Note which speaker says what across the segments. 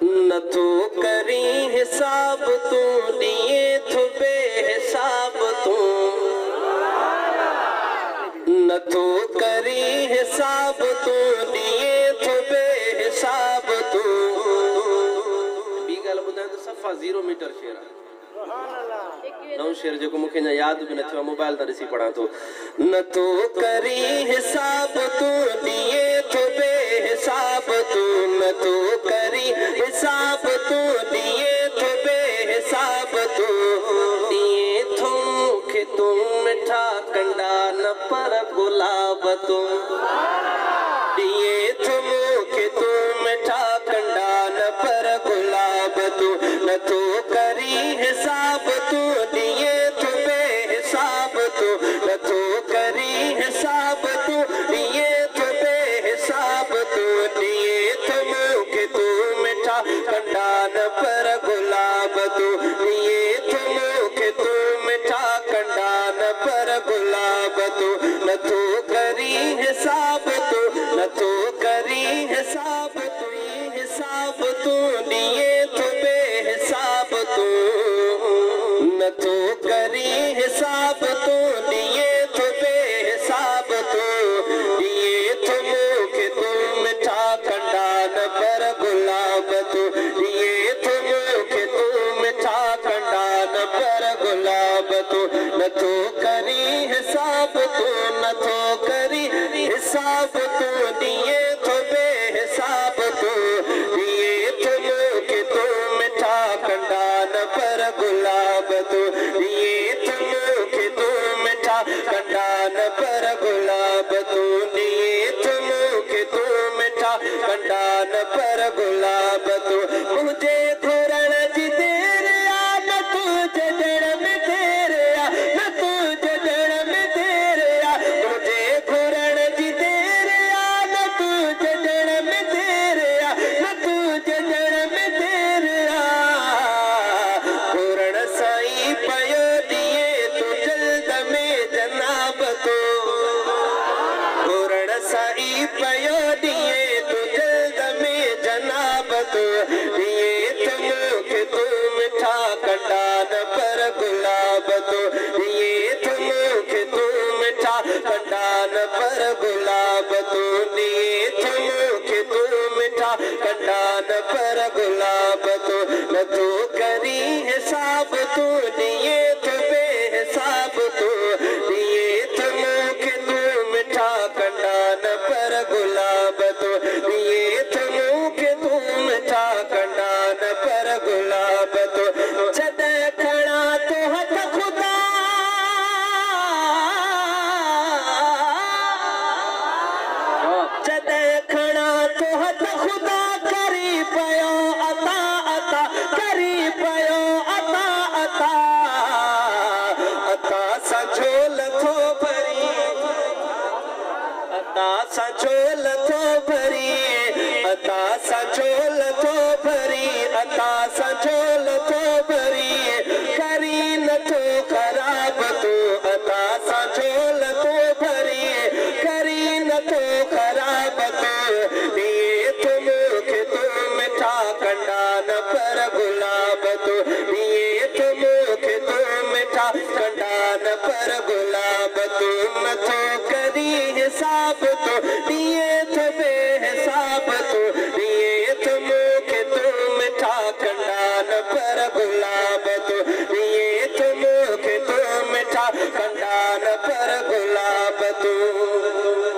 Speaker 1: न तो करी हिसाब तू दिए तो बेहिसाब तू न तो करी हिसाब तू दिए तो बेहिसाब तू बी गल बुधाए तो सफ़ा 0 मीटर शेर नौ शेर जो मुखे न याद भी न थियो मोबाइल ता ॾिसी पढ़ा तो न तो करी हिसाब तू दिए तो बेहिसाब तू न तो करी हिसाब तू दिए तो बेहिसाब तू दिए तो मुखे तू मिठा कंडा न पर गुलाब तू दिए तो मुखे तू मिठा कंडा न पर गुलाब तू न तो करी हिसाब तू दिए तो बेहिसाब तू न तो करी हिसाब तू दिए तो बेहिसाब तू दिए तो मुखे तू मिठा कंडा न पर गुलाब तू दिए तो मुखे तू मिठा कंडा न पर गुलाब तू न तो करी हिसाब तू न तो करी हिसाब तू हिसाब तू दिए तो बेहिसाब तू न तो करी हिसाब तू दिए तो बेहिसाब तू दिए तो मुखे तू मिठा कंडा न पर गुलाब तू दिए तो मुखे तू मिठा कंडा न पर गुलाब तू न तो करी हिसाब तू न तो करी हिसाब तू दिए तो बेहिसाब तू दिए तो मुखे तू मिठा कंडा न पर गुलाब तू दिए तो मुखे तू मिठा कंडा न पर गुलाब तू दिए तो मुखे तू मिठा कंडा न पर गुलाब तू मुझे घुरण जी देर आ न तुझे जड़ में देर आ न तुझे जड़ में देर आ मुझे घुरण जी देर आ न तुझे जड़ में देर आ न तुझे जड़ में देर आ घुरण साई पयो दिए तू जल्द में जनाब तू घुरण साई पयो दिए तू जल्द में जनाब तू दिए तो मुखे तू मिठा कंडा न पर गुलाब तू दिए तो मुखे तू मिठा कंडा न पर गुलाब तू दिए तो मुखे तू मिठा कंडा न पर गुलाब तू न तू करी हिसाब तू दिए तो बेहिसाब तू दिए तो मुखे तू मिठा कंडा न पर गुलाब तू दिए तो मुखे तू मिठा कंडा न पर गुलाब तू जद खड़ा तो हथ खुदा जद खड़ा तो हथ खुदा करी पयो अता अता करी पयो अता अता अता सा झोल थो भरी अता सा झोल थो भरी अता सा झोल थो भरी अता सा झोल थो भरी करी न थो खराब तू अता सा झोल थो भरी करी न थो खराब तू दिए तो मुखे तू मिठा कंडा न पर गुलाब तू दिए तो मुखे तू मिठा कंडा न पर गुलाब तू न तो करी हिसाब तू दिए तो बेहिसाब तू दिए तो मुखे तू मिठा कंडा न पर गुलाब तू दिए तो मुखे तू मिठा कंडा न पर गुलाब तू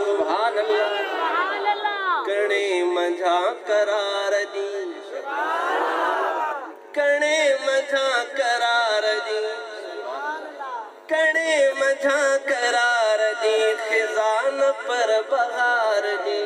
Speaker 1: सुभान अल्लाह कणे मझा करार दी कणे मझा करार दी कणे मझा करार दी खिजान पर बहार दी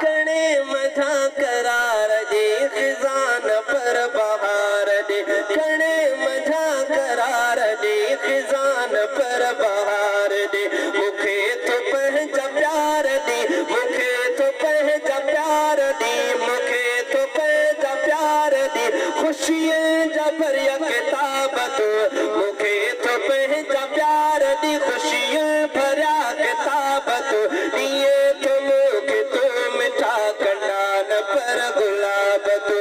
Speaker 1: कणे मझा करार दी खिजान पर बहार दी कणे मझा करार दी खिजान पर बहार दी मुखे तो पहचा प्यार दी मुखे तो पहचा प्यार दी मुखे तो पहचा प्यार दी खुशियां जबर किताब तू मुखे तो पहचा प्यार दी खुशियां भरा किताब तू दिए तो मुखे तो मिठा कंडा न पर गुलाब तू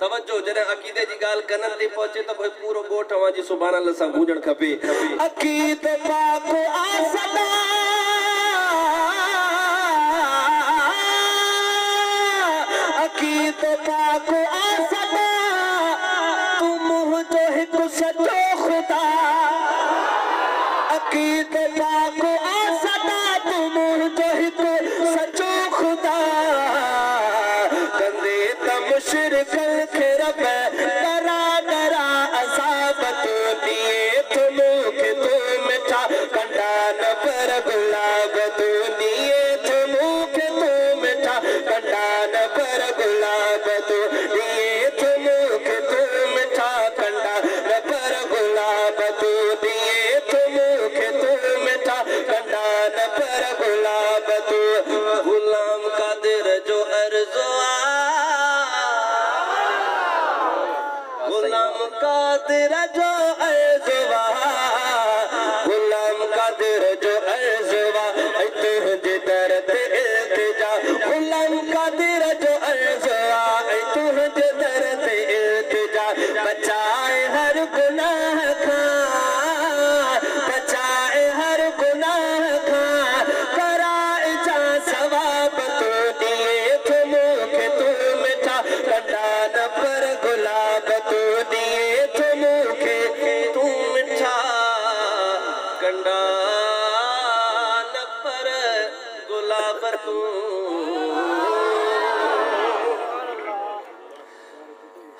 Speaker 1: तवज्जो जने अकीदे जी गाल कनन ते पहुंचे तो भाई पूरो गोठ जी सुभान अल्लाह सा गूंजण खपे। अकीद पाक आसदा अकीद पाक आसदा तू मुझो हिक सचो खुदा अकीद पाक आसदा तू मुझो हिक सचो खुदा कंदे तमशिरक खिरब डरा डरा असाब तू दिए तुमू के तू मिठा कंडा न पर गुलाब तू दिए तुमू के तू मिठा कंडा न पर गुलाब तू दिए तुमू के तू मिठा कंडा न पर गुलाब तू दिए तुमू के तू मिठा कंडा न पर गुलाब तू गुलाम कादिर जो अर्ज़ो गुलाम कादिर जो अर्ज़वा गुलाम कादिर जो अर्ज़वा तुझे दर ते इल्तिजा गुलाम कादिर जो अर्ज़वा तुझे दर ते इल्तिजा बचाए हर गुनाह का बचाए हर गुनाह का कराए जा सवाब तू दिए तुम के तू मिठा कंडा न पर गुलाब तू दिए तुम के तू मिठा कंडा न पर गुलाब तू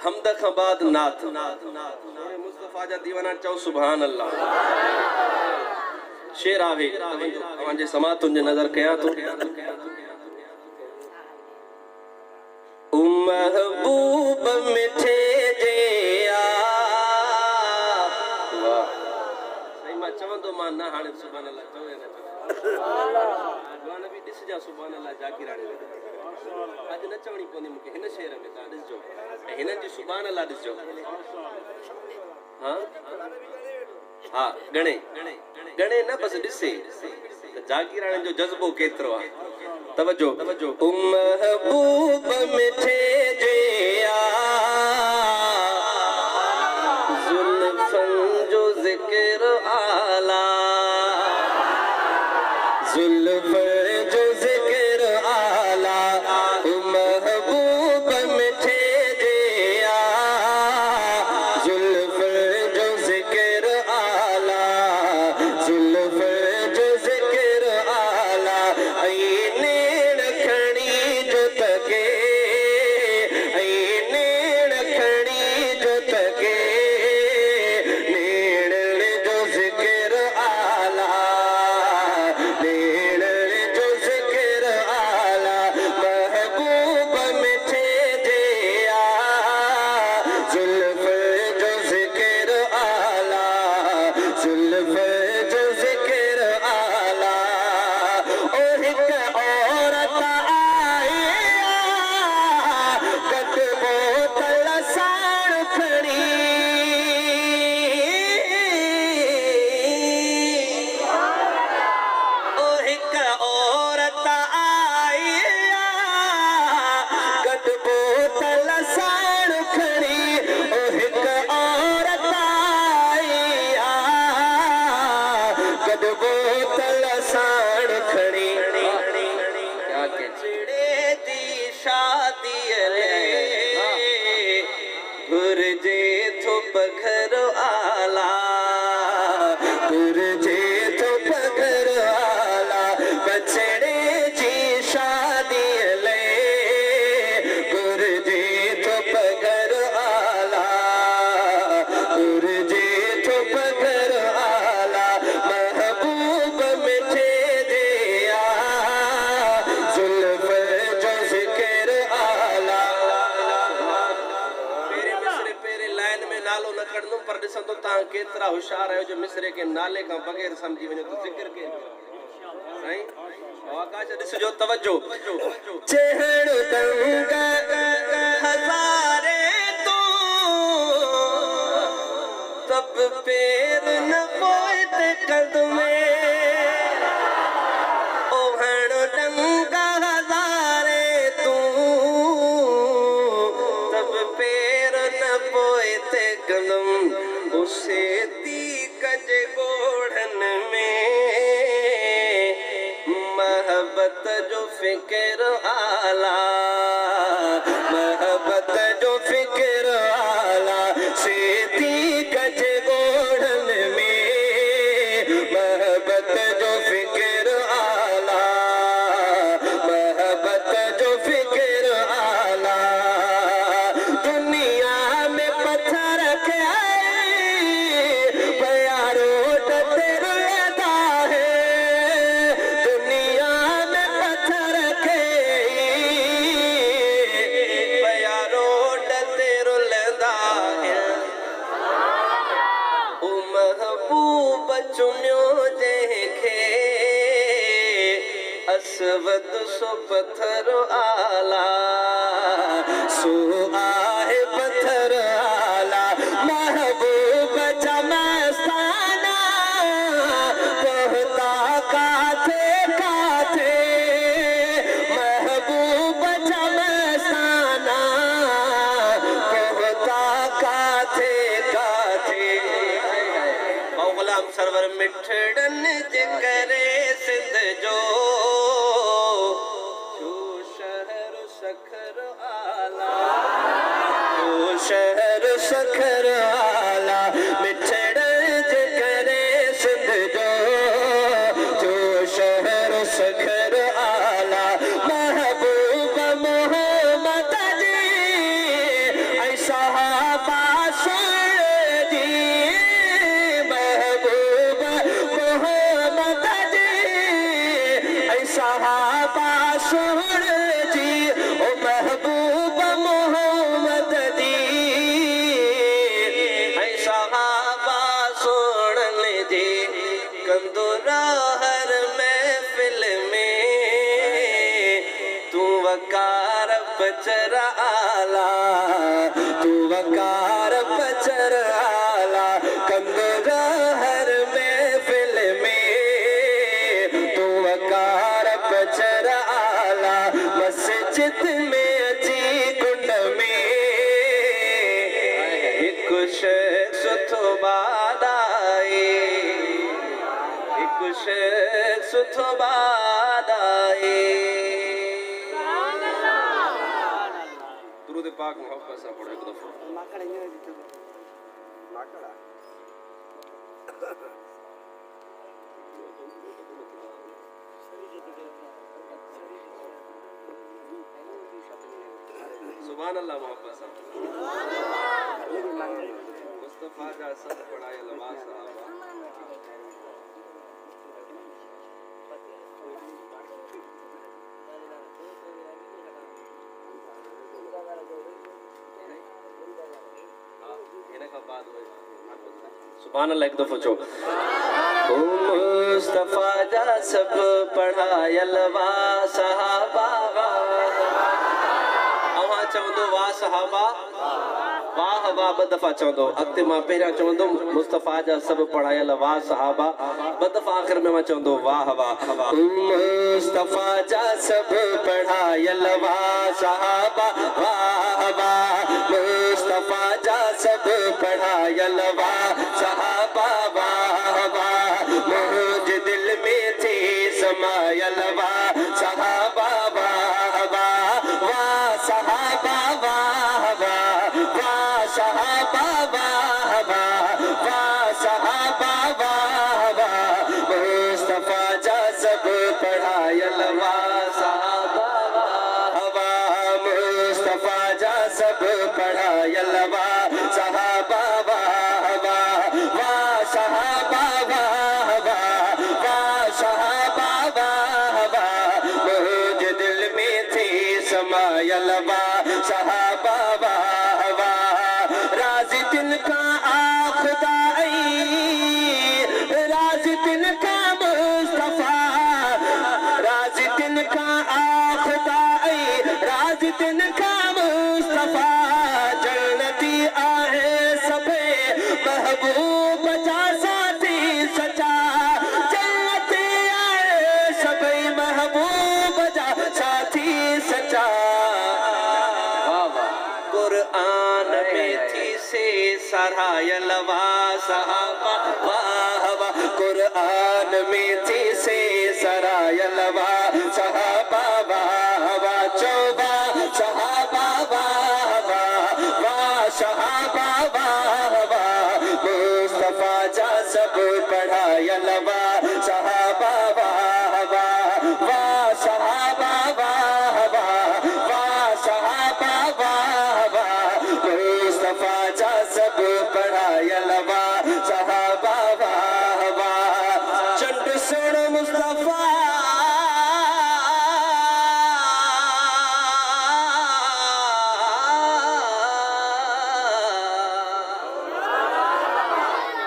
Speaker 1: हमद खबाद नाथ मुस्तफा जा दीवाना चौ सुभान अल्लाह शेर आवे तवंजे समात तुंजे नजर कया तो महबूब मिठे जिया वाह सही मां चवंदो मां ना हाणे सुभान अल्लाह चवे ना गाना भी दिस जा सुभान अल्लाह जाकिराणी आज न चवणी कोनी मुके हिन शेर में ता दिसजो हिन जी सुभान अल्लाह दिसजो हां हां गणे गणे न बस दिसे जाकिराणी जो जज्बो केतरो आ तवज्जो महबूब मिठे जिया जुल्फन जो जिक्र आला जुल्फन जो जिक्र आला महबूब मिठे जिया जुल्फन जो जिक्र आला जुल्फन जो जिक्र आला नीण खणी जो तके नीण खणी जो तके नीण जो जिक्र आला नीण जो जिक्र आला महबूब मिठे जिया जुल्फ जो जिक्र आला जुल्फ जो जिक्र आला और एक औरत आई कट बोतल साड़ खड़ी और एक औरत आई कट बोतल साड़ खड़ी और एक औरत आई कट बोतल साड़ खड़ी चिड़े दी शादी गुरजे थो पघर आला गुरजे थो पघर आला बछड़े जी शादी ले गुरजे थो पघर आला गुरजे थो पघर आला महबूब मिठे जिया जुल्फ जो जिक्र आला पेरे लाइन में नालो न खड़नो पर ॾिसंदो तव्हां केतिरा होशियार आहियो जो मिसरे के नाले खां बग़ैर समझी वञो त ज़िक्र के साईं आकाश ॾिसजो तवज्जो चहड़ दंग हज़ारे तो तब पैर न पोए कदमे ओहण दंग हज़ारे तू तब पैर कदम उसे ती कज गोढ़न में मोहब्बत जो फिक्र आला मोहब्बत जो फिक्र आला से ती कज गोढ़न में मोहब्बत जो फिक्र आला मोहब्बत जो फिक्र आला दुनिया में पत्थर के प्यारो तेरे लेता है दुनिया में पत्थर के प्यारो तेरे लेता है ओ महबूब चुन्यो देखे असवद सो पत्थर आला सो आहे पत्थर आला महबूब चमस्ताना कहता काथे काथे महबूब चमस्ताना कहता काथे काथे औ गुलाम सरवर मिठड़न जे करे सिंध जो शहर सखर आला शहर सखर आला मिठड़ जे करे सिंध जो शहर सखर आला महबूब मोहम्मद जी ऐ सहाबा जी महबूब मोहम्मद जी ऐ सहाबा जी ओ महबूब मोहम्मद जी ऐ सहाबा सुन जी कंदुरा हर महफिल में तू वकार पचर आला तू वकार पचर आला कंदुरा हर महफिल में तू वकार पचर आला मस्जिद में अची कुंड में एक शख्स थो बादाए एक शख्स थो बादाए दुरूद पाक मोहब्बत सा पढ़ो एक दफा सुभान अल्लाह मोहब्बत सा मुस्तफा जा सब पढ़ाए लवा साहबा सुभान अल्लाह एक दफा चो ओ मुस्तफा जा सब पढ़ाए लवा साहबा अवा चवंदो वाह साहबा वाह वाह ब दफ़ा चवंदो अॻिते मां पहिरियां चवंदो मुस्तफ़ा जा सभु पढ़ायल वाह साहबा ब दफ़ा आख़िर में मां चवंदो वाह वाह मुस्तफ़ा जा सभु पढ़ायल वाह साहबा वाह वाह मुस्तफ़ा जा सभु पढ़ायल वाह साहबा वाह वाह मुंहिंजे दिल में थी समायल वाह साहबा वाह वाह वाह साहबा वाह वाह वाह साहबा वाह वाह वाह साहबा वाह वाह मुस्तफ़ा जा सब पढ़ायल वाह साहबा वाह वाह मुस्तफ़ा जा सब पढ़ायल वाह साहबा वाह वाह वाह साहबा वाह वाह वाह साहबा वाह वाह मुझे दिल में थी समायल वाह साहबा वाह वाह राज़ी तिनका खुदाई राज़ी तिनका मुस्तफ़ा राज़ी तिनका खुदाई राज़ी तिनका मुस्तफ़ा जन्नती आहे सभे महबूब जा साथी सचा जन्नती आहे सभे महबूब जा साथी सचा कुरान में थी से सरायल वाह सहाबा वाह वाह, कुरान में थी से सरायल वाह सहाबा वाह वाह, चौबा सहाबा वाह वाह वाह सहाबा वाह वाह, मुस्तफा जा सब पढ़ायल वाह सहाबा वाह वाह वाह सहाबा वाह वाह वाह सहाबा वाह वाह, मुस्तफा जा सब पढ़ायल वाह सहाबा वाह वाह, चंड सुन मुस्तफा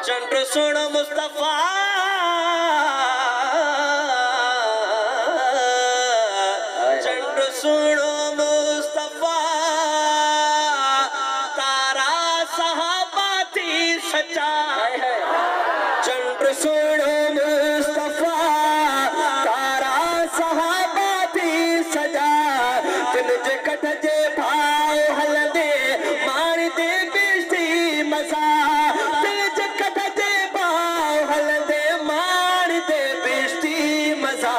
Speaker 1: चंड सुन मुस्तफा चंड सुन मुस्तफा, तारा सहाबा थी सच्चा, चंड सुन मुस्तफा तारा सहाबा थी सजा, तिन जे कट जे भाव हलंदे मार दे बेस्ती मसा, तिन जे कट जे भाव हलंदे मार दे बेस्ती मजा,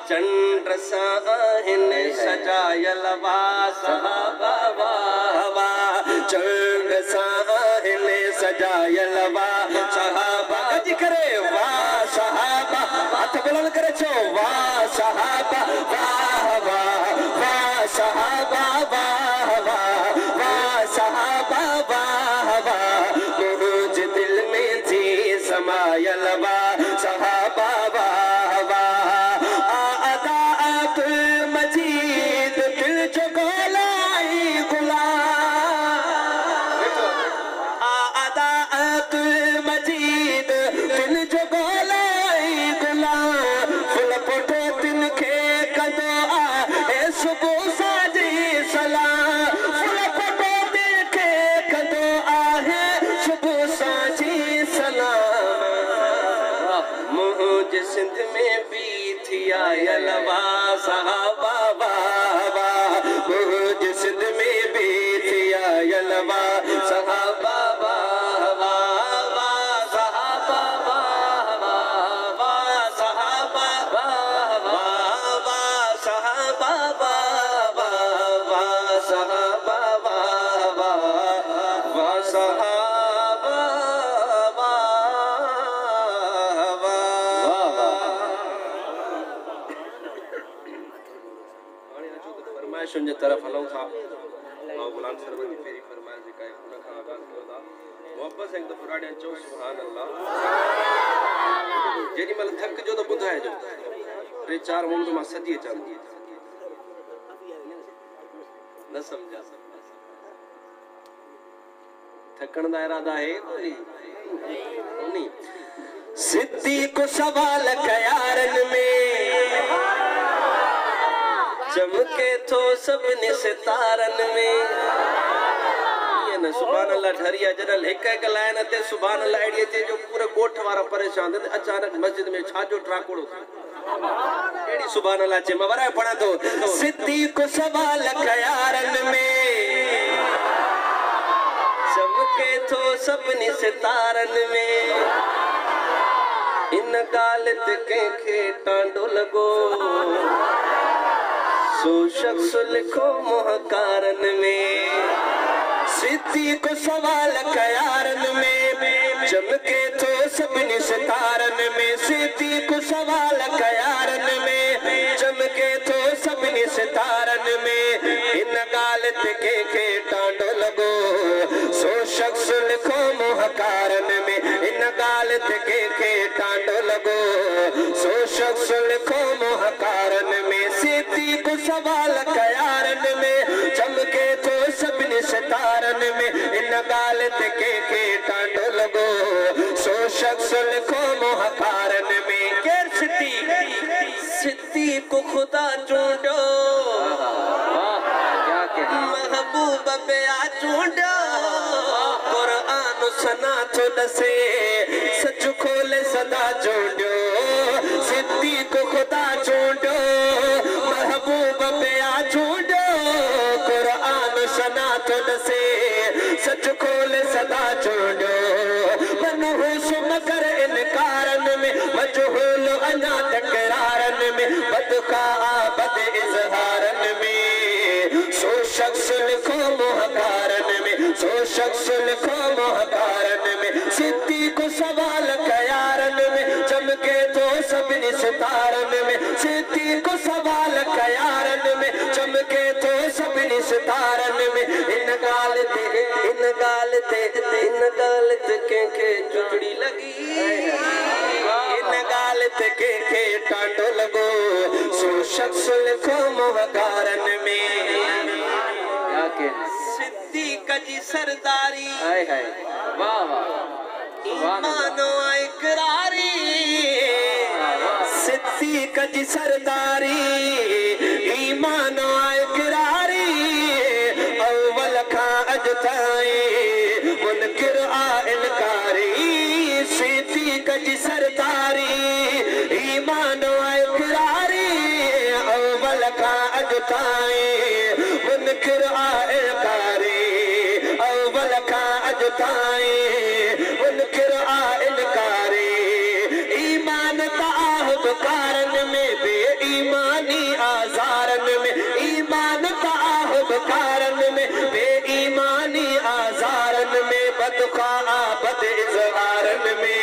Speaker 1: चंद्र साहिन सजायल वाह सहाबा वाह वाह, चंद्र साहिन सजायल वाह सहाबा, गज करे वाह सहाबा, हाथ बुलंद करे छो वाह सहाबा वाह वाह वाह सहाबा वाह वाह वाह सहाबा वाह वाह, मुझ दिल में थी समायल वाह सहाबा वाह वाह, आदा अब्दुल मजीद दिल जो गोलाई गुलाम, आदा अब्दुल मजीद दिल जो गोलाई गुलाम, फुल पोटो तिन के कदो ए सुबह साजी सलाम, फुल पोटो तिन के कदो आहे सुबह साजी सलाम, मुझ सिंध में भी थी आयल वाह सहाबा वाह वाह, मुझ सिंध में भी थी आयल वाह सहाबा वाह वाह वाह सहाबा वाह वाह वाह सहाबा वाह वाह वाह सहाबा वाह वाह वाह सहाबा वाह वाह वाह सहाबा वाह वाह। फरमाइशुनि जे तरफ़ हलूं था, गुलाम सरवर जी पहिरीं फरमाइश जेका आहे उन खां आगाज़ कयो था, मोहब्बत सां हिकु दफ़ो ॾाढे चओ सुभान अल्लाह, जेॾी महिल थकिजो त ॿुधाइजो, 3-4 मिंट मां सॼी अचां न सम्झा, थकण दा इरादा आहे कोन्हे, सिद्दीक़ सवाल कयारन में चमके थो सभिनी सितारन में, ये न सुभान अल्लाह ठरिया जडल हिक हिक लाइन ते सुभान अल्लाह एड़ी अचे जो पूरे गोठ वारा परेशान थे, अचानक मस्जिद में छाजो ट्राकोड़ो एड़ी सुभान अल्लाह चे मैं वरा पढ़ा तो, सिद्दीक़ सवाल कयारन में चमके थो सभिनी सितारन में, इन ॻाल्हि ते कंहिंखे टांडो लॻो, सो शख्स लिखो मुहकारन में, सिद्दीक़ सवाल कयारन में चमके थो सभिनी सितारन में, सिद्दीक़ सवाल कयारन में चमके थो सभिनी सितारन में, इन ॻाल्हि ते कंहिंखे टांडो लॻो, सो शख्स लिखो मुहकारन में, इन ॻाल्हि ते कंहिंखे टांडो लॻो, सो शख्स लिखो मुहकारन में, सिद्दीक़ सवाल कयारन में चमके थो सभिनी सितारन में, इन ॻाल्हि ते कंहिंखे टांडो लॻो, सो शख्स लिखो मुहकारन में, केरु सिद्दीक़ ख़ुदा चूंडियो, महबूब पिया चूंडियो, क़ुरान सना थो दसे, सच खोले सदा चूंडियो, सिद्दीक़ ख़ुदा चूंडियो, महबूब पिया चूंडियो, क़ुरान सना थो दसे, कर इनकारन में, मजहूल अना तकरारन में, बदखा बद इजहारन में, सो शख्स लिखो मोहकारन में, सो शख्स लिखो मोहकारन में, सिद्दी को सवाल कयारन में, चमके तो सभी सितारन में, सिद्दी को सवाल कयारन में, चमके तो सभी सितारन में, इन गालत के चुचड़ी लगी, इन गालत के टांडो लगो, सो शख्स लिखो मोहकारन में, सिद्दीक जी सरदारी, वाह वाह, ईमानो इकरारी, सिद्दीक जी सरदारी, ईमानो इकरारी, अव्वल का अजताई मुनकिर आ इनकारी, सिद्दीक जी सरदारी, ईमानो इकरारी, अव्वल का अजताई मुनकिर आ इनकारी, अव्वल का अजताई मुनकिर आ इनकारी, ईमान ताहब कारन में, बेईमानी आजारन में, ईमान ताहब कारन में, बेईमानी आजारन में, बदखा बद इजहारन में,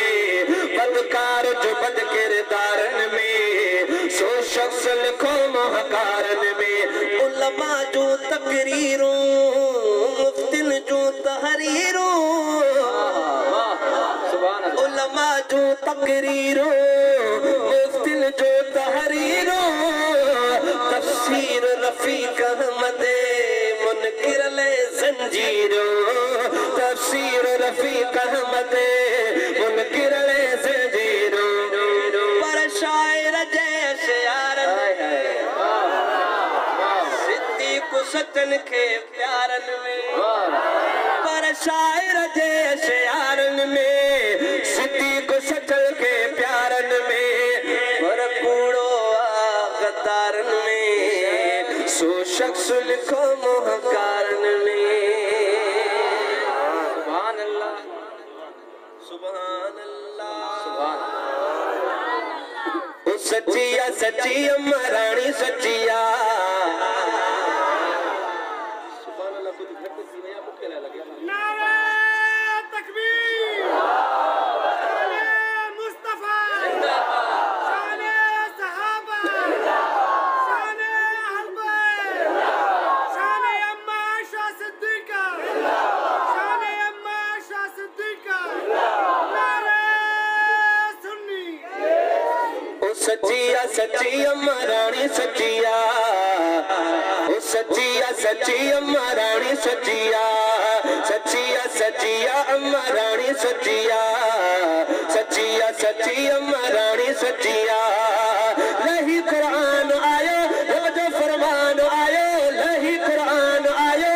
Speaker 1: बदकार जो बद किरदारन में, सो शख्स लिखो मोहकारन में, उलमा जो तकरीरों, मुफ्तिन जो तहरीरों, उलमा जो तकरीरों, मुफ्तिन जो तहरीरों, तफसीर रफीक अहमद मुनकिर ले जंजीरों, तफसीर रफीक अहमद मुनकिर ले जंजीरों, पर शायर जैसे यारन, सिद्दीक सतन के प्यारन में, पर शायर जैसे यारन में, सिद्दीक सचल के प्यारन में, पर कूड़ो गद्दारन में, सो शख्स लिखो मोहकारन में, सुभान अल्लाह, सुभान अल्लाह, सुभान अल्लाह, सच्चिया सच्ची अम्मा रानी सच्चिया, सुभान अल्लाह, कुछ घट सी नया मुक्के लगे, नारे तकबीर, शाने मुस्तफा, शाने सहाबा, शाने अहल बैत, शाने अम्मा आयशा सिद्दीका, शाने अम्मा आयशा सिद्दीका, नारे सुन्नी, ओ सच्चिया सच्ची अम्मा रानी सच्चिया, ओ सच्चिया सच्ची अम्मा रानी सच्चिया, सच्चिया सच्चिया अम्मा रानी सच्चिया, सच्चिया सच्ची अम्मा रानी सच्चिया, लही कुरान आयो जो फरमान आयो, लही कुरान आयो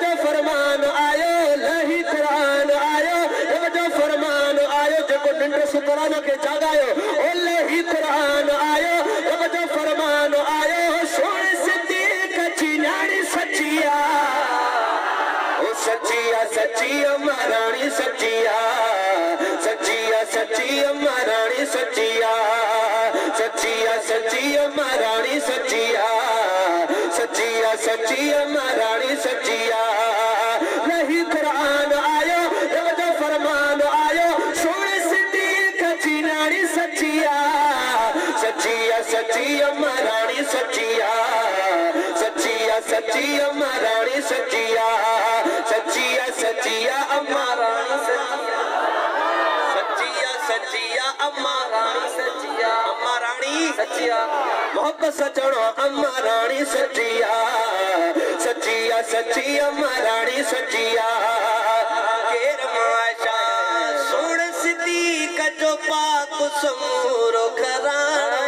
Speaker 1: जो फरमान आयो, लही कुरान आयो जो फरमान आयो, जो निंड सुकरान के जागायो, ओ लही कुरान आयो जो फरमान आयो, सोने सिद्दीक जी नानी सच्चिया, ओ सच्चिया सच्ची अम्मा रानी सच्चिया, सच्चिया सच्ची अम्मा रानी सच्चिया, सच्चिया सच्ची अम्मा रानी सच्चिया, सच्चिया सच्ची अम्मा रानी सच्चिया, नहीं कुरान आयो जो फरमान आयो, सोने सिद्दीक जी नानी सच्चिया, सच्चिया सच्ची अम्मा रानी सच्चिया, सच्चिया सच्ची अम्मा रानी सच्चिया, सच्चिया सच्चिया अम्मा रानी सच्चिया, सच्चिया सच्चिया अम्मा रानी सच्चिया, अम्मा रानी सच्चिया, मोहब्बत सचणो अम्मा रानी सच्चिया, सच्चिया सच्ची अम्मा रानी सच्चिया, केर माशा सुन सिद्दीक जो पाक समूरो घरानो,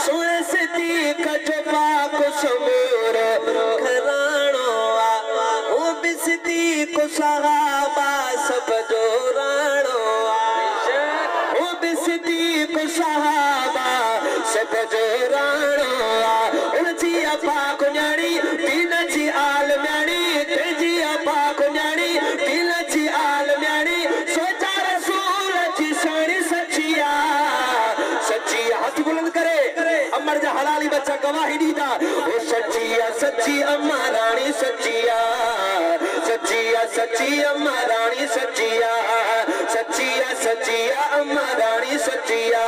Speaker 1: सुन सिद्दीक जो पाक समूरो घरानो, वो भी सिद्दीक सहाबा सब जो रानो, वो भी सिद्दीक सहाबा सब जो रानो, उनजी अपा कुഞ്ഞാണി दीन जी पैगंबर जा हलाली बच्चा गवाही दीदा ओ सच्चिया सच्ची अम्मा रानी सच्चिया सच्चिया सच्ची अम्मा रानी सच्चिया सच्चिया सच्चिया अम्मा रानी सच्चिया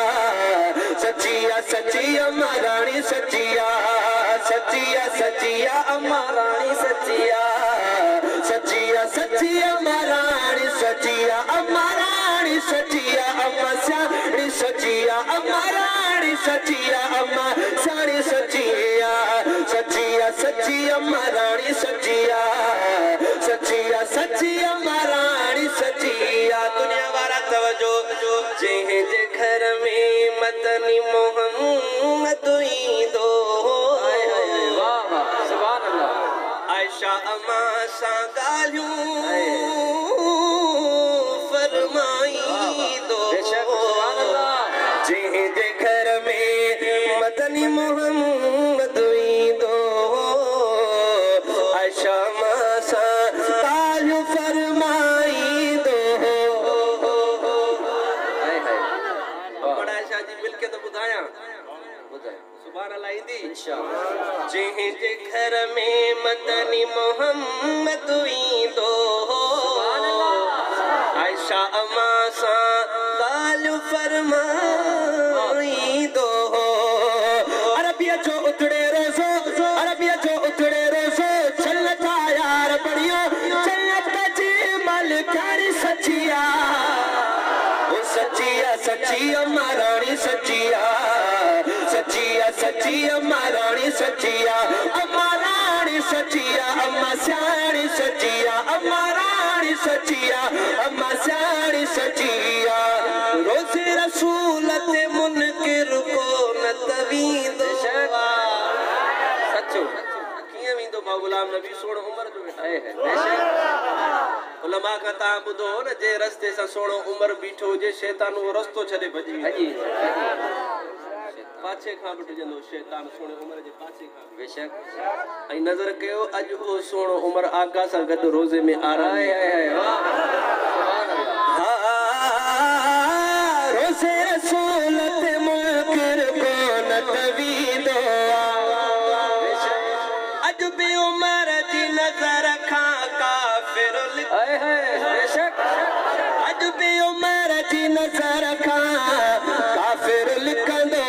Speaker 1: सच्चिया सच्ची अम्मा रानी सच्चिया सच्चिया सच्चिया अम्मा रानी सच्चिया सच्चिया सच्ची अम्मा रानी सच्चिया अम्मा रानी सच्चिया अम्मा स्याणी सच्चिया अम्मा रानी सच्चिया अम्मा स्याणी सच्चिया सच्चिया सच्ची अम्मा रानी सच्चिया सच्चिया सच्ची अम्मा रानी सच्चिया। दुनिया वाला तवज्जो जेहे जे घर में मदनी मोहम्मद दो
Speaker 2: वाह वाह सुभान अल्लाह।
Speaker 1: आयशा अम्मा सा गालियूं फरमाई दो
Speaker 2: सुभान अल्लाह।
Speaker 1: जेहे जे घर में मदनी मोहम्मद दो आयशा अम्मा सा गालियूं फरमाई दो। बड़ा आयशा जी मिलके तो बुधाया सुभान अल्लाह इंदी इंशाअल्लाह। जेहे जे घर में मदनी मोहम्मद दो आयशा अम्मा सा गालियूं फरमाई दो। अरबिया जो उतड़े रोज़ो अरबिया जो उतड़े रोज़ो चलता यार बढ़ियो चलत जी मलकारी सच्चिया ओ सच्चिया सच्ची अम्मा रानी सच्चिया सच्चिया सच्ची अम्मा रानी सच्चिया अम्मा रानी सच्चिया अम्मा स्याणी सच्चिया अम्मा रानी सच्चिया अम्मा स्याणी सच्चिया। रोज़े रसूल ते मुनकिर को न तवींदो सच्चो कीअं वेंदो मां गुलाम नबी सोण उमर जो उलमा का ता बुधो न जे रस्ते सां सोणो उमर बीठो हुजे शैतान वो रस्तो छॾे भॼी पाछे खां बटजंदो शैतान सोणे उमर जे पाछे खां बेशक ऐं नज़र कयो अॼु उहो सोणो उमर आका सां गॾु रोज़े में आराम रोज़े रसूल ते मुनकिर को न तवींदो अॼु बि उमर जी नज़र खां काफ़िर बेशक अॼु बि उमर जी नज़र खां काफ़िर लिखंदो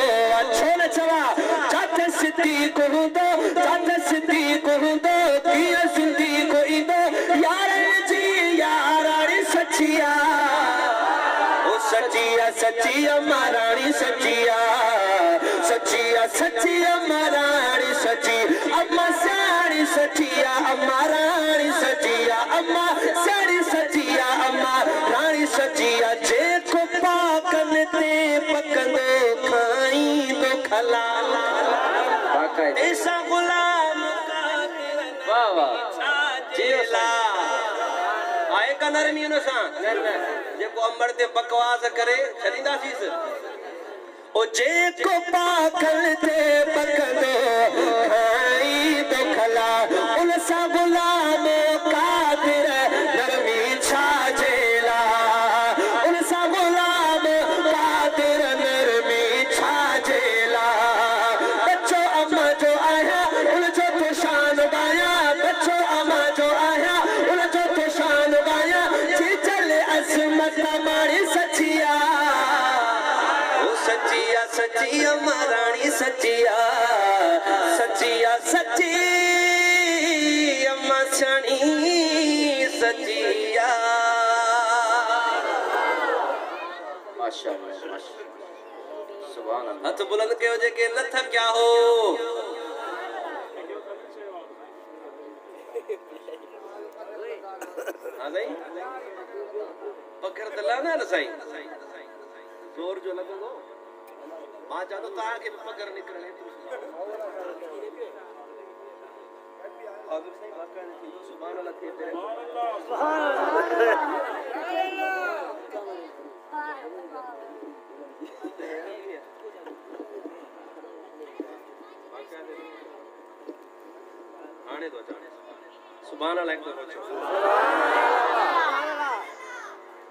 Speaker 1: छो न चवा जाते सिद्दीक़ हूंदो जाते सिद्दीक़ हूंदो कीअं सिद्दीक़ ईंदो यारनि जी याराणी सच्चिया ओ सच्चिया सच्ची अम्मा रानी सच्चिया सच्चिया सच्ची अम्मा रानी सच्ची अम्मा स्याणी सच्चिया अम्मा रानी सच्चिया अम्मा स्याणी सच्चिया अम्मा रानी सच्चिया जेको पाकन ते पकंदो खाईंदो खलाल ऐसा गुलाम
Speaker 2: वाह वाह
Speaker 1: जेला आए का नरमी उन सां जेको अंबर ते बकवास करे छॾींदासीं ओ जेको पाकन ते पकंदो खाईंदो खलाल उन सां गुलाम कादिर नरमी छा जेला उन सां गुलाम कादिर नरमी छा जेला। बच्चो अम्मा जो आया उन जो तो शान गाया बच्चो अम्मा जो आया उन जो तो शान गाया जी चले असमत मारी सच्चिया ओ सच्चिया सच्ची अम्मा रानी सच्चिया सच्चिया सच्ची अम्मा स्याणी सच्चिया।
Speaker 2: माशाअल्लाह सुभान अल्लाह।
Speaker 1: हथ बुलंद कयो जेके न थकिया हो हाँ साईं पकड़ त लाना न साईं जोर जो लॻंदो मां चवंदो तव्हांखे बि पकड़ निकिरणे सुभान अल्लाह थिए हाणे तो सुभान अल्लाह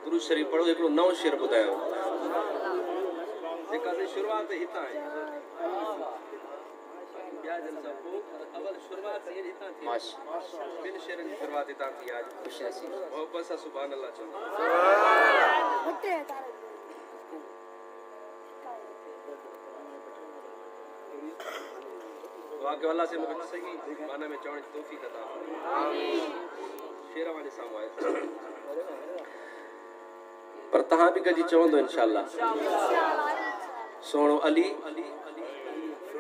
Speaker 1: गुरु शरीफ पढ़ो एक नओ शेर ॿुधायो जेका शुरूआत हितां आहे अवल शुरुआत ये इतना थी
Speaker 2: माशा
Speaker 1: बिन शेरन की शुरुआत इतना थी आज
Speaker 2: खुश नसीब
Speaker 1: मोहब्बत से सुभान अल्लाह चलो वाके अल्लाह से मुझे सही माना में चौड़ तौफीक अता आमीन शेरा वाले सामने आए पर तहां भी कजी चवंदो इंशाअल्लाह सोनो अली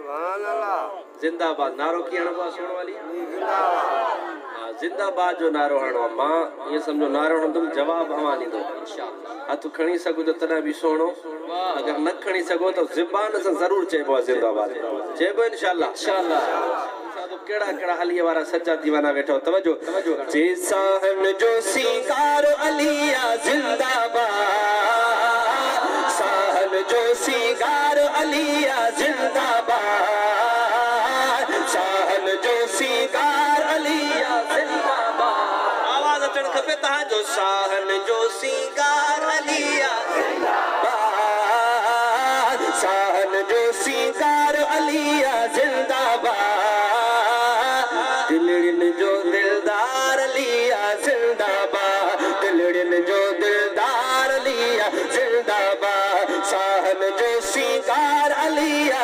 Speaker 1: सुभान अल्लाह जिंदाबाद नारो की हणबो सोनो अली जिंदाबाद जिंदाबाद जो नारो हणो मां ये समझो नारो हणदम जवाब हवानी दो इंशाअल्लाह हथ खणी सगो तो तना भी सोनो अगर न खणी सगो तो ज़बान से जरूर चेबो जिंदाबाद चेबो इंशाअल्लाह इंशाअल्लाह तो केड़ा केड़ा हलिए वाला सच्चा दीवाना बैठो तवज्जो जे साहन जो सिंगार अलिया जिंदाबाद साहन जो सिंगार अलिया जिंदाबाद साहन जो सिंगार अलिया जिंदाबाद आवाज अचण खपे ता जो साहन जो सिंगार अलिया जिंदाबाद साहन जो सिंगार अलिया जिंदाबाद दिलड़िन जो दिलदार लिया जिंदाबाद दिलड़िन जो दिलदार लिया जिंदाबाद साहन जो सिंगार अलिया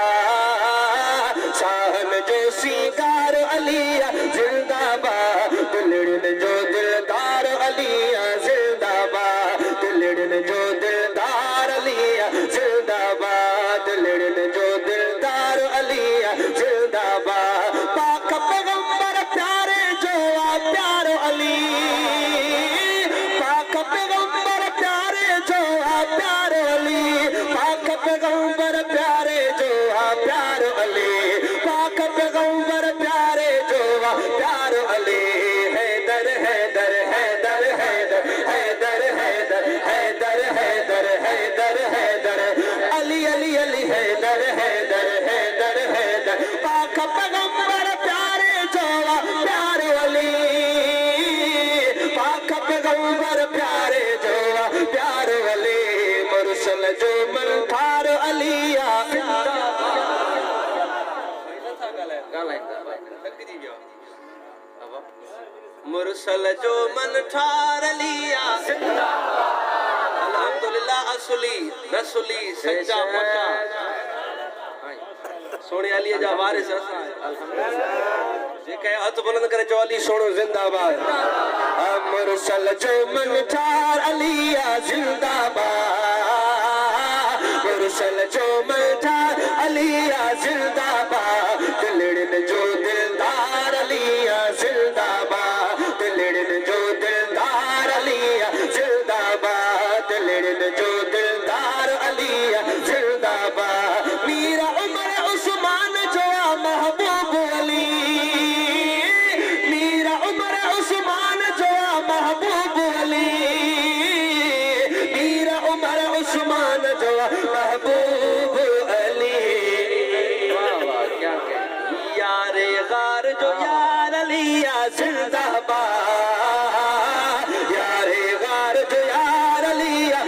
Speaker 1: जिंदाबाद साहन जो सिंगार अलिया जिंदाबाद दिलड़िन जो दिलदार अलिया जिंदाबाद दिलड़िन जो दिलदार अलिया जिंदाबाद दिलड़िन जो दिलदार अलिया जिंदाबाद पाक पैगंबर प्यारे जो आ प्यारो अली पाक पैगंबर प्यारे जो आ प्यारो अली पाक पैगंबर प्यारे जो आ प्यारो अली पाक पैगंबर प्यारे जो आ प्यारो अली हैदर हैदर हैदर हैदर हैदर हैदर हैदर हैदर हैदर हैदर अली अली अली हैदर हैदर हैदर हैदर पाक पैगंबर प्यारे जो आ प्यारो अली पाक पैगंबर प्यारे जो आ प्यारो अली मुरसल जो मन थारो अलिया मुरसल जो मन ठार लिया अल्हम्दुलिल्लाह असली नसली सच्चा पक्का सोने अली जा वारिस जे कहे हथ बुलंद करे जो अली सोनो जिंदाबाद मुरसल जो मन ठार अलिया जिंदाबाद मुरसल जो मन ठार अलिया जिंदाबाद दिलड़िन जो दिलदार अलिया जिंदाबाद दिलड़िन जो दिलदार अलिया जिंदाबाद दिलड़िन जो दिलदार अलिया जिंदाबाद मीरा उमर उस्मान जो महबूब अली मीरा उमर उस्मान जो महबूब अली मीरा उमर उस्मान जो महबूब अली यारे गार जो यार अलिया जिंदाबाद यारे गार जो यार अलिया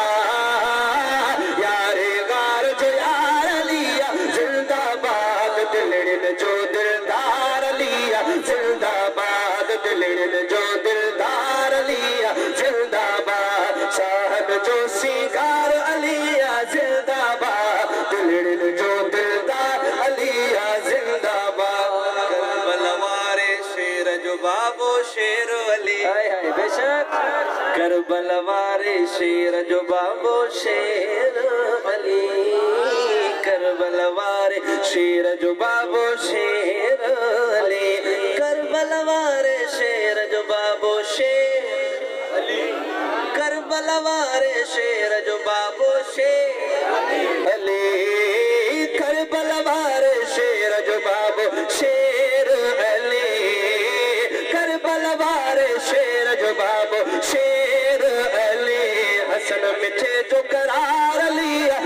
Speaker 1: जिंदाबाद यारे गार जो यार अलिया जिंदाबाद दिलड़िन जो दिलदार अलिया जिंदाबाद दिलड़िन जो दिलदार अलिया जिंदाबाद शाहन जो सिंगार अलिया जिंदाबाद दिलड़िन जो दिलदार अलिया जिंदाबाद करबला वारे शेर जो बाबो शेर अली हाय हाय बेशक करबला वारे शेर जो बाबो शेर अली करबला वारे शेर जो बाबो शेर अली करबला वारे शेर जो बाबो शेर अली करबला वारे शेर जो बाबो शेर अली करबला वारे शेर जो बाबो शेर अली करबला वारे शेर जो बाबो शेर अली हसन मिठे जो करार लिया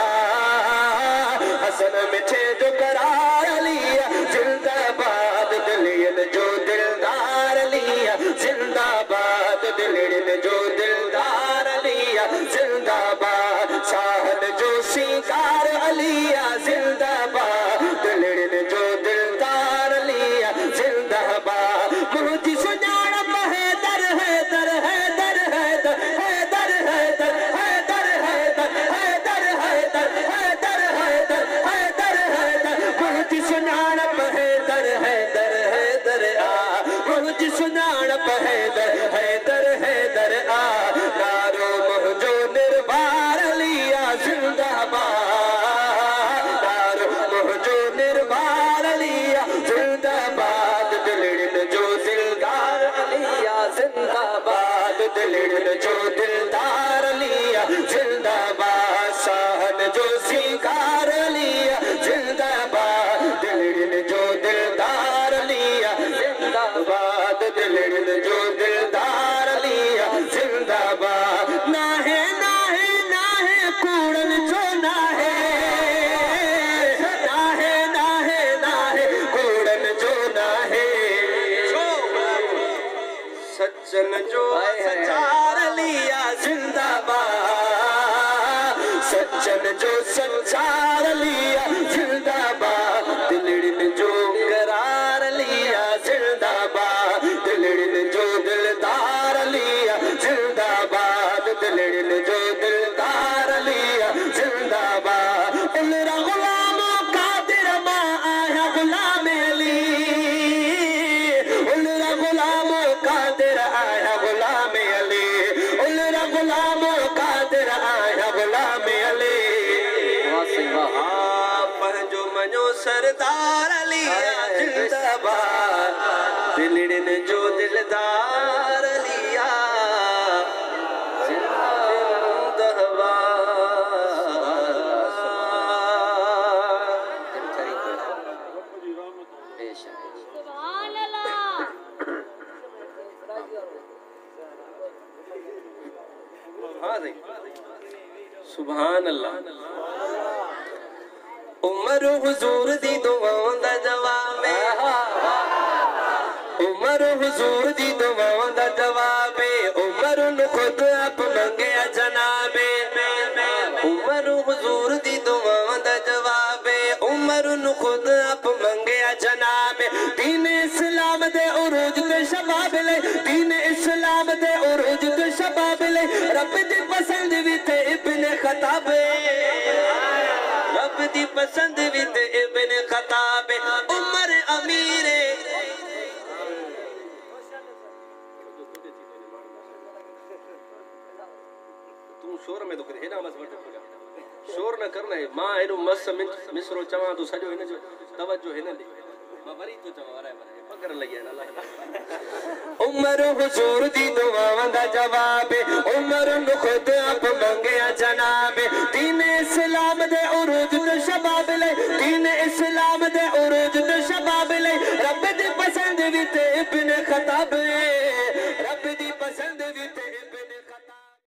Speaker 1: जिंदाबाद हसन मिठे जो करार लिया जिंदाबाद दिलड़िन जो दिलदार लिया जिंदाबाद दिलड़िन जो दिलदार लिया जिंदाबाद साहन जो सिंगार अलिया दिलड़न जो दिलदार लिया जिंदाबाद, शाहन जो सिंगार लिया जिंदाबाद, दिलड़न जो दिलदार लिया जिंदाबाद, दिलड़न जो दिलदार लिया जिंदाबाद। ना है कूड़न जो ना है, ना है कूड़न जो ना है, सज्जन जो सचार लिया जिंदाबाद, सज्जन जो संचार लिया जिंदाबाद, दिलड़न जो करार लिया जिंदाबाद, दिलड़न जो दिलदार लिया जिंदाबाद, दिलड़न जो दिलदार लिया जिंदाबाद। उलरा गुलामों का दिरमा आया गुलाम अली, उलरा गुलामों का दिर आया गुलाम अली, उलरा गुलामों का दिर आया गुलाम अली। पंजो मनो सरदार लिया जिंदाबाद, दिलड़न जो दिलदार लिया सुभान अल्लाह। उमर हुजूर दी दुआओं दा जवाब है, उमर हुजूर दी दुआओं दा जवाब है, उमर नु खुद आप मंगया जनाबे, उमर हुजूर दी दुआओं दा जवाब है, उमर नु खुद आप मंगया जनाबे। दीन इस्लाम दे उरूज ते शबाब ले, दीन इस्लाम दे उरूज ते शबाब ले, रब दी पसंद भी ते इब्न खताब, रब दी पसंद भी ते इब्न खताब। उमर अमीर तू शोर में तो है ना, मस शोर न करना है। मां एनो मस मिसरो चवा तो सजो इन जो तवज्जो है ना, मां वरी तो चवा रहा है पकड़ लगे ना। उमर हुजूर दी दुआवां दा जवाब, उमर नु खुद आप मंगया जनाब। दीन इस्लाम दे उरूज ते शबाब ले, दीन इस्लाम दे उरूज ते शबाब ले, रब दी पसंद भी ते इब्न खताब, रब दी पसंद भी ते